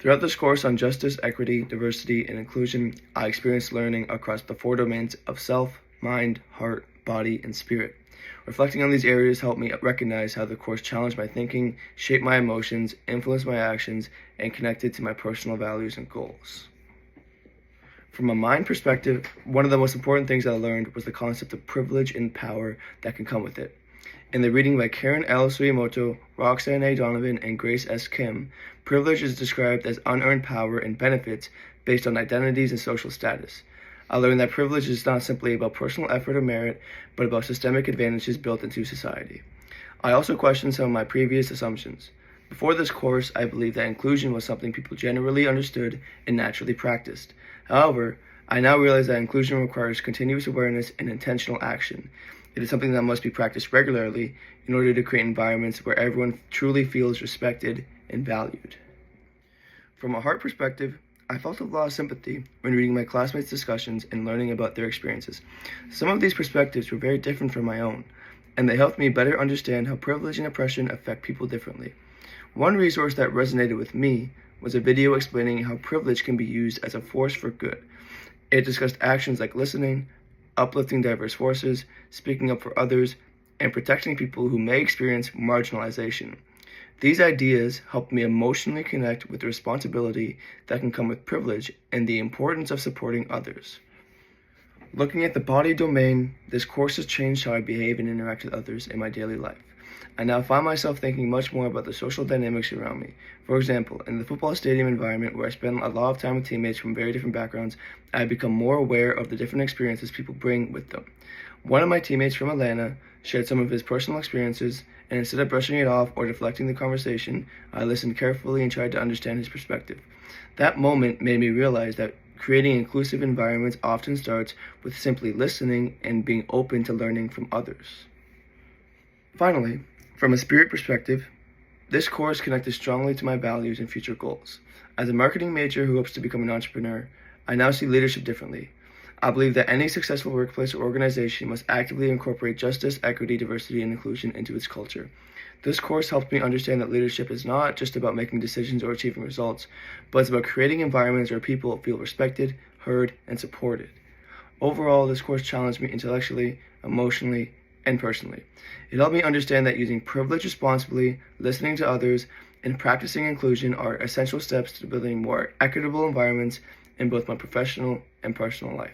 Throughout this course on justice, equity, diversity, and inclusion, I experienced learning across the four domains of self, mind, heart, body, and spirit. Reflecting on these areas helped me recognize how the course challenged my thinking, shaped my emotions, influenced my actions, and connected to my personal values and goals. From a mind perspective, one of the most important things I learned was the concept of privilege and power that can come with it. In the reading by Karen L. Suyamoto, Roxanne A. Donovan, and Grace S. Kim, privilege is described as unearned power and benefits based on identities and social status. I learned that privilege is not simply about personal effort or merit, but about systemic advantages built into society. I also questioned some of my previous assumptions. Before this course, I believed that inclusion was something people generally understood and naturally practiced. However, I now realize that inclusion requires continuous awareness and intentional action. It is something that must be practiced regularly in order to create environments where everyone truly feels respected and valued. From a heart perspective, I felt a lot of sympathy when reading my classmates' discussions and learning about their experiences. Some of these perspectives were very different from my own, and they helped me better understand how privilege and oppression affect people differently. One resource that resonated with me was a video explaining how privilege can be used as a force for good. It discussed actions like listening, uplifting diverse voices, speaking up for others, and protecting people who may experience marginalization. These ideas helped me emotionally connect with the responsibility that can come with privilege and the importance of supporting others. Looking at the body domain, this course has changed how I behave and interact with others in my daily life. I now find myself thinking much more about the social dynamics around me. For example, in the football stadium environment where I spend a lot of time with teammates from very different backgrounds, I have become more aware of the different experiences people bring with them. One of my teammates from Atlanta shared some of his personal experiences, and instead of brushing it off or deflecting the conversation, I listened carefully and tried to understand his perspective. That moment made me realize that creating inclusive environments often starts with simply listening and being open to learning from others. Finally, from a spirit perspective, this course connected strongly to my values and future goals. As a marketing major who hopes to become an entrepreneur, I now see leadership differently. I believe that any successful workplace or organization must actively incorporate justice, equity, diversity, and inclusion into its culture. This course helped me understand that leadership is not just about making decisions or achieving results, but it's about creating environments where people feel respected, heard, and supported. Overall, this course challenged me intellectually, emotionally, and personally. It helped me understand that using privilege responsibly, listening to others, and practicing inclusion are essential steps to building more equitable environments in both my professional and personal life.